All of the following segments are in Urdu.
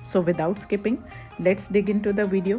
So without skipping, let's dig into the video.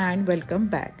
and welcome back.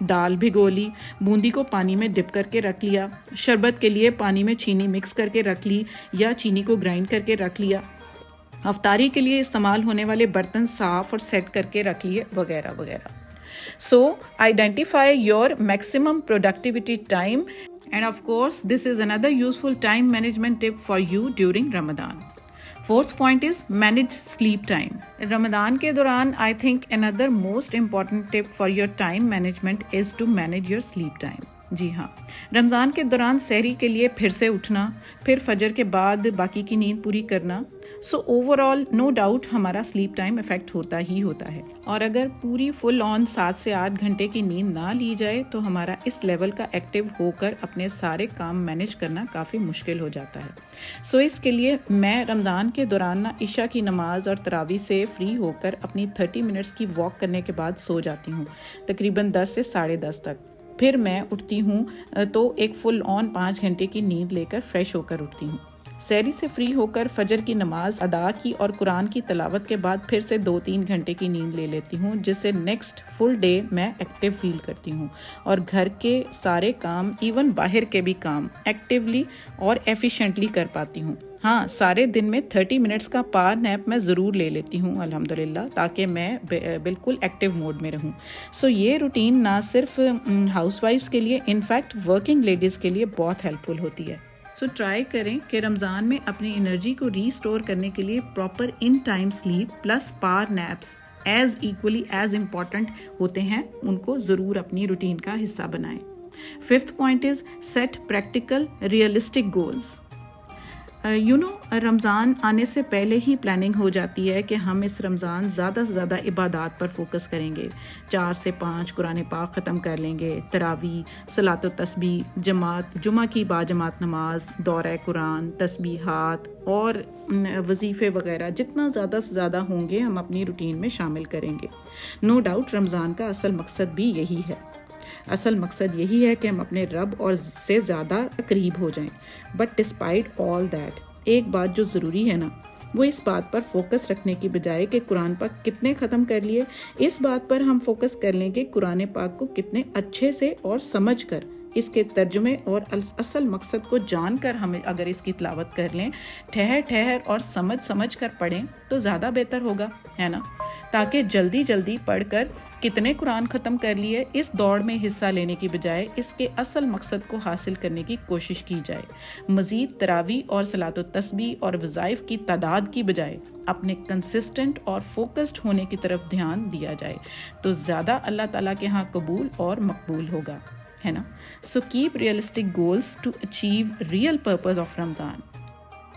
دال بھگو لی، بوندی کو پانی میں ڈپ کر کے رکھ لیا، شربت کے لیے پانی میں چینی مکس کر کے رکھ لی یا چینی کو گرائنڈ کر کے رکھ لیا، افطاری کے لیے استعمال ہونے والے برتن صاف اور سیٹ کر کے رکھ لیے، وغیرہ وغیرہ. So identify your maximum productivity time, and of course this is another useful time management tip for you during Ramadan. Fourth point is manage sleep time. Ramadan کے دوران I think another most important tip for your time management is to manage your sleep time. جی ہاں، رمضان کے دوران سحری کے لیے پھر سے اٹھنا، پھر فجر کے بعد باقی کی نیند پوری کرنا، سو اوور آل نو ڈاؤٹ ہمارا سلیپ ٹائم افیکٹ ہوتا ہی ہوتا ہے. اور اگر پوری فل آن 7 سے 8 گھنٹے کی نیند نہ لی جائے تو ہمارا اس لیول کا ایکٹیو ہو کر اپنے سارے کام مینیج کرنا کافی مشکل ہو جاتا ہے. سو اس کے لیے میں رمضان کے دوران عشاء کی نماز اور تراویح سے فری ہو کر اپنی 30 منٹس کی واک کرنے کے بعد سو جاتی ہوں، تقریباً 10 سے 10:30 تک. پھر میں اٹھتی ہوں تو ایک فل آن 5 گھنٹے کی نیند لے کر فریش ہو کر اٹھتی ہوں. سحری سے فری ہو کر فجر کی نماز ادا کی اور قرآن کی تلاوت کے بعد پھر سے 2-3 گھنٹے کی نیند لے لیتی ہوں، جس سے نیکسٹ فل ڈے میں ایکٹیو فیل کرتی ہوں اور گھر کے سارے کام ایون باہر کے بھی کام ایکٹیولی اور ایفیشینٹلی کر پاتی ہوں. ہاں، سارے دن میں 30 منٹس کا پاور نیپ میں ضرور لے لیتی ہوں الحمدللہ، تاکہ میں بالکل ایکٹیو موڈ میں رہوں. سو یہ روٹین نہ صرف ہاؤس وائفس کے لیے، انفیکٹ ورکنگ لیڈیز کے لیے بہت ہیلپ فل ہوتی ہے. سو ٹرائی کریں کہ رمضان میں اپنی انرجی کو ریسٹور کرنے کے لیے proper in time sleep plus power naps as equally as important ہوتے ہیں، ان کو ضرور اپنی روٹین کا حصہ بنائیں. Fifth point is set practical realistic goals. Ramzan آنے سے پہلے ہی پلاننگ ہو جاتی ہے کہ ہم اس رمضان زیادہ سے زیادہ عبادات پر فوکس کریں گے، 4 سے 5 قرآن پاک ختم کر لیں گے، تراویح، صلاۃ و تسبیح، جمعہ کی باجماعت نماز، دورہ قرآن، تسبیحات اور وظیفے وغیرہ جتنا زیادہ سے زیادہ ہوں گے ہم اپنی روٹین میں شامل کریں گے. نو ڈاؤٹ رمضان کا اصل مقصد بھی یہی ہے. اصل مقصد یہی ہے کہ ہم اپنے رب اور سے زیادہ قریب ہو جائیں. بٹ ڈسپائٹ آل دیٹ، ایک بات جو ضروری ہے نا، وہ اس بات پر فوکس رکھنے کی بجائے کہ قرآن پاک کتنے ختم کر لیے، اس بات پر ہم فوکس کر لیں کہ قرآن پاک کو کتنے اچھے سے اور سمجھ کر، اس کے ترجمے اور اصل مقصد کو جان کر ہم اگر اس کی تلاوت کر لیں، ٹھہر اور سمجھ کر پڑھیں تو زیادہ بہتر ہوگا، ہے نا؟ تاکہ جلدی پڑھ کر کتنے قرآن ختم کر لیے اس دوڑ میں حصہ لینے کی بجائے اس کے اصل مقصد کو حاصل کرنے کی کوشش کی جائے. مزید تراویح اور صلاۃ و تسبیح اور وظائف کی تعداد کی بجائے اپنے کنسسٹنٹ اور فوکسڈ ہونے کی طرف دھیان دیا جائے تو زیادہ اللہ تعالیٰ کے ہاں قبول اور مقبول ہوگا، ہے نا؟ So keep realistic goals to achieve real purpose of Ramzan.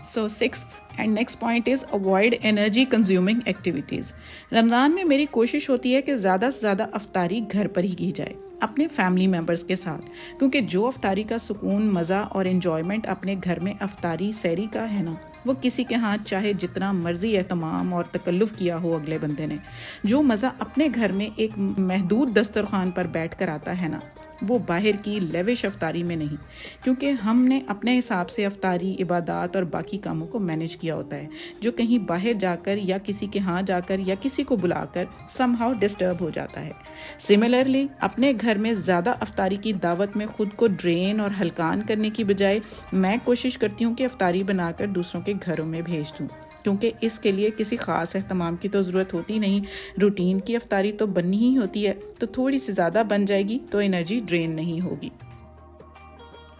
So sixth and next point is avoid energy consuming activities. رمضان میں میری کوشش ہوتی ہے کہ زیادہ سے زیادہ افطاری گھر پر ہی کی جائے اپنے فیملی ممبرس کے ساتھ، کیونکہ جو افطاری کا سکون، مزہ اور انجوائمنٹ اپنے گھر میں افطاری سحری کا ہے نا، وہ کسی کے ہاتھ چاہے جتنا مرضی اہتمام اور تکلف کیا ہو اگلے بندے نے، جو مزہ اپنے گھر میں ایک محدود دسترخوان پر بیٹھ کر آتا ہے نا، وہ باہر کی لیوش افطاری میں نہیں، کیونکہ ہم نے اپنے حساب سے افطاری، عبادات اور باقی کاموں کو مینیج کیا ہوتا ہے، جو کہیں باہر جا کر یا کسی کے ہاں جا کر یا کسی کو بلا کر سم ہاؤ ڈسٹرب ہو جاتا ہے. سملرلی اپنے گھر میں زیادہ افطاری کی دعوت میں خود کو ڈرین اور ہلکان کرنے کی بجائے میں کوشش کرتی ہوں کہ افطاری بنا کر دوسروں کے گھروں میں بھیج دوں، کیونکہ اس کے لیے کسی خاص اہتمام کی تو ضرورت ہوتی نہیں، روٹین کی افطاری تو بننی ہی ہوتی ہے، تو تھوڑی سی زیادہ بن جائے گی تو انرجی ڈرین نہیں ہوگی.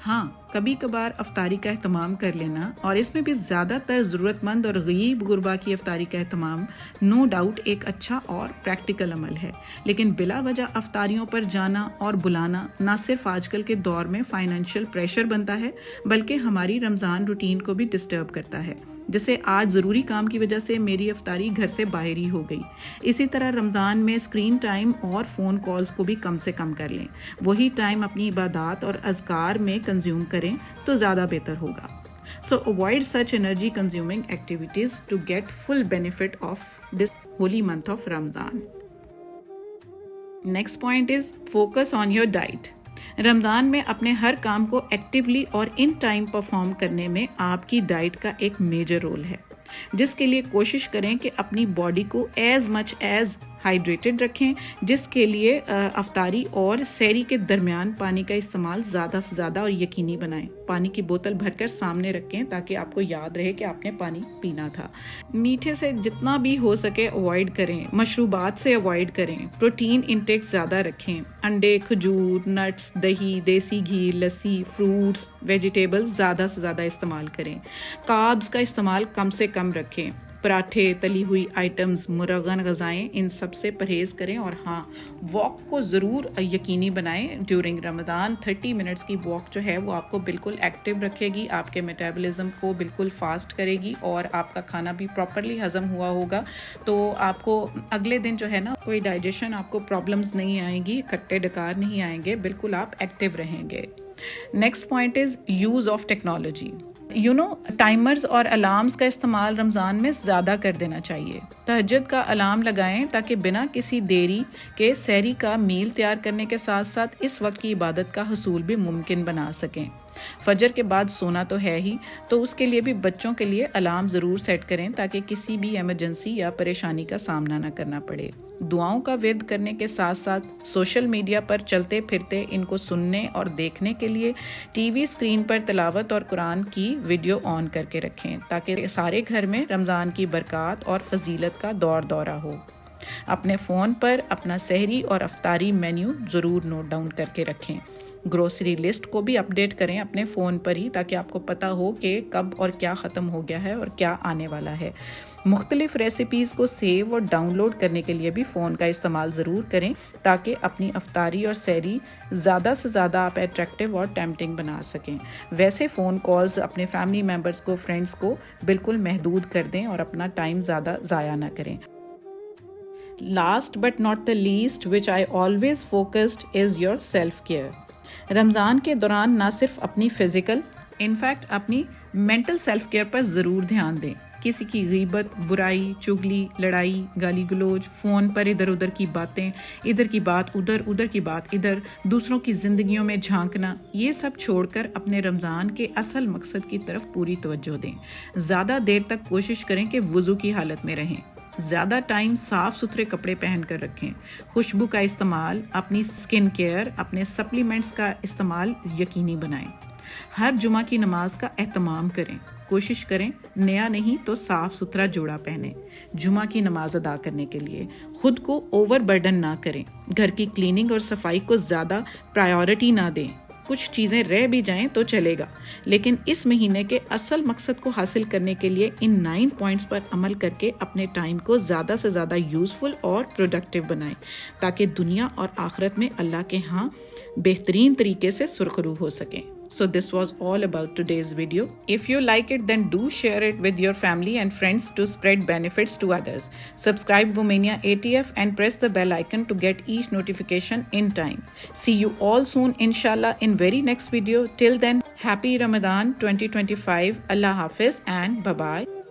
ہاں، کبھی کبھار افطاری کا اہتمام کر لینا، اور اس میں بھی زیادہ تر ضرورت مند اور غریب غربا کی افطاری کا اہتمام نو ڈاؤٹ ایک اچھا اور پریکٹیکل عمل ہے، لیکن بلا وجہ افطاریوں پر جانا اور بلانا نہ صرف آج کل کے دور میں فائنینشیل پریشر بنتا ہے، بلکہ ہماری رمضان روٹین کو بھی ڈسٹرب کرتا ہے. جیسے آج ضروری کام کی وجہ سے میری افطاری گھر سے باہر ہی ہو گئی. اسی طرح رمضان میں اسکرین ٹائم اور فون کالز کو بھی کم سے کم کر لیں، وہی ٹائم اپنی عبادات اور اذکار میں کنزیوم کریں تو زیادہ بہتر ہوگا. So avoid such energy consuming activities to get full benefit of this holy month of Ramadan. Next point is focus on your diet. رمضان میں اپنے ہر کام کو ایکٹیولی اور ان ٹائم پرفارم کرنے میں آپ کی ڈائٹ کا ایک میجر رول ہے، جس کے لیے کوشش کریں کہ اپنی باڈی کو ایز مچ ایز ہائیڈریٹڈ رکھیں، جس کے لیے افطاری اور سحری کے درمیان پانی کا استعمال زیادہ سے زیادہ اور یقینی بنائیں۔ پانی کی بوتل بھر کر سامنے رکھیں تاکہ آپ کو یاد رہے کہ آپ نے پانی پینا تھا۔ میٹھے سے جتنا بھی ہو سکے اوائڈ کریں، مشروبات سے اوائڈ کریں، پروٹین انٹیک زیادہ رکھیں، انڈے، کھجور، نٹس، دہی، دیسی گھی، لسی، فروٹس، ویجیٹیبلز زیادہ سے زیادہ استعمال کریں۔ کاربز کا استعمال کم سے کم رکھیں، پراٹھے، تلی ہوئی آئٹمز، مرغن غذائیں، ان سب سے پرہیز کریں۔ اور ہاں، واک کو ضرور یقینی بنائیں ڈیورنگ رمضان۔ 30 منٹس کی واک جو ہے وہ آپ کو بالکل ایکٹیو رکھے گی، آپ کے میٹابولزم کو بالکل فاسٹ کرے گی اور آپ کا کھانا بھی پراپرلی ہضم ہوا ہوگا، تو آپ کو اگلے دن جو ہے نا کوئی ڈائجیشن آپ کو پرابلمز نہیں آئیں گی، کھٹے ڈکار نہیں آئیں گے، بالکل آپ ایکٹیو رہیں گے۔ Next point is use of technology. Timers اور الارمز کا استعمال رمضان میں زیادہ کر دینا چاہیے۔ تہجد کا الارم لگائیں تاکہ بنا کسی دیری کے سحری کا میل تیار کرنے کے ساتھ ساتھ اس وقت کی عبادت کا حصول بھی ممکن بنا سکیں۔ فجر کے بعد سونا تو ہے ہی، تو اس کے لیے بھی بچوں کے لیے الارم ضرور سیٹ کریں تاکہ کسی بھی ایمرجنسی یا پریشانی کا سامنا نہ کرنا پڑے۔ دعاؤں کا ورد کرنے کے ساتھ ساتھ سوشل میڈیا پر چلتے پھرتے ان کو سننے اور دیکھنے کے لیے ٹی وی اسکرین پر تلاوت اور قرآن کی ویڈیو آن کر کے رکھیں تاکہ سارے گھر میں رمضان کی برکات اور فضیلت کا دورہ ہو۔ اپنے فون پر اپنا سحری اور افطاری مینیو ضرور نوٹ ڈاؤن کر کے رکھیں۔ گروسری لسٹ کو بھی اپڈیٹ کریں اپنے فون پر ہی تاکہ آپ کو پتہ ہو کہ کب اور کیا ختم ہو گیا ہے اور کیا آنے والا ہے۔ مختلف ریسیپیز کو سیو اور ڈاؤن لوڈ کرنے کے لیے بھی فون کا استعمال ضرور کریں تاکہ اپنی افطاری اور سحری زیادہ سے زیادہ آپ اٹریکٹیو اور ٹیمپٹنگ بنا سکیں۔ ویسے فون کالز اپنے فیملی ممبرز کو، فرینڈز کو بالکل محدود کر دیں اور اپنا ٹائم زیادہ ضائع نہ کریں۔ Last but not the least, which I always focused, is your self-care. رمضان کے دوران نہ صرف اپنی فزیکل، انفیکٹ اپنی مینٹل سیلف کیئر پر ضرور دھیان دیں۔ کسی کی غیبت، برائی، چغلی، لڑائی، گالی گلوچ، فون پر ادھر ادھر کی باتیں، ادھر کی بات ادھر، ادھر کی بات ادھر، دوسروں کی زندگیوں میں جھانکنا، یہ سب چھوڑ کر اپنے رمضان کے اصل مقصد کی طرف پوری توجہ دیں۔ زیادہ دیر تک کوشش کریں کہ وضو کی حالت میں رہیں۔ زیادہ ٹائم صاف ستھرے کپڑے پہن کر رکھیں۔ خوشبو کا استعمال، اپنی سکن کیئر، اپنے سپلیمنٹس کا استعمال یقینی بنائیں۔ ہر جمعہ کی نماز کا اہتمام کریں۔ کوشش کریں نیا نہیں تو صاف ستھرا جوڑا پہنیں جمعہ کی نماز ادا کرنے کے لیے۔ خود کو اوور برڈن نہ کریں۔ گھر کی کلیننگ اور صفائی کو زیادہ پرائیورٹی نہ دیں۔ کچھ چیزیں رہ بھی جائیں تو چلے گا، لیکن اس مہینے کے اصل مقصد کو حاصل کرنے کے لیے ان 9 پوائنٹس پر عمل کر کے اپنے ٹائم کو زیادہ سے زیادہ یوزفل اور پروڈکٹیو بنائیں تاکہ دنیا اور آخرت میں اللہ کے ہاں بہترین طریقے سے سرخرو ہو سکیں۔ So this was all about today's video. If you like it, then do share it with your family and friends to spread benefits to others. Subscribe Womania ATF and press the bell icon to get each notification in time. See you all soon, inshallah, in very next video. Till then, happy Ramadan 2025. Allah Hafiz and bye-bye.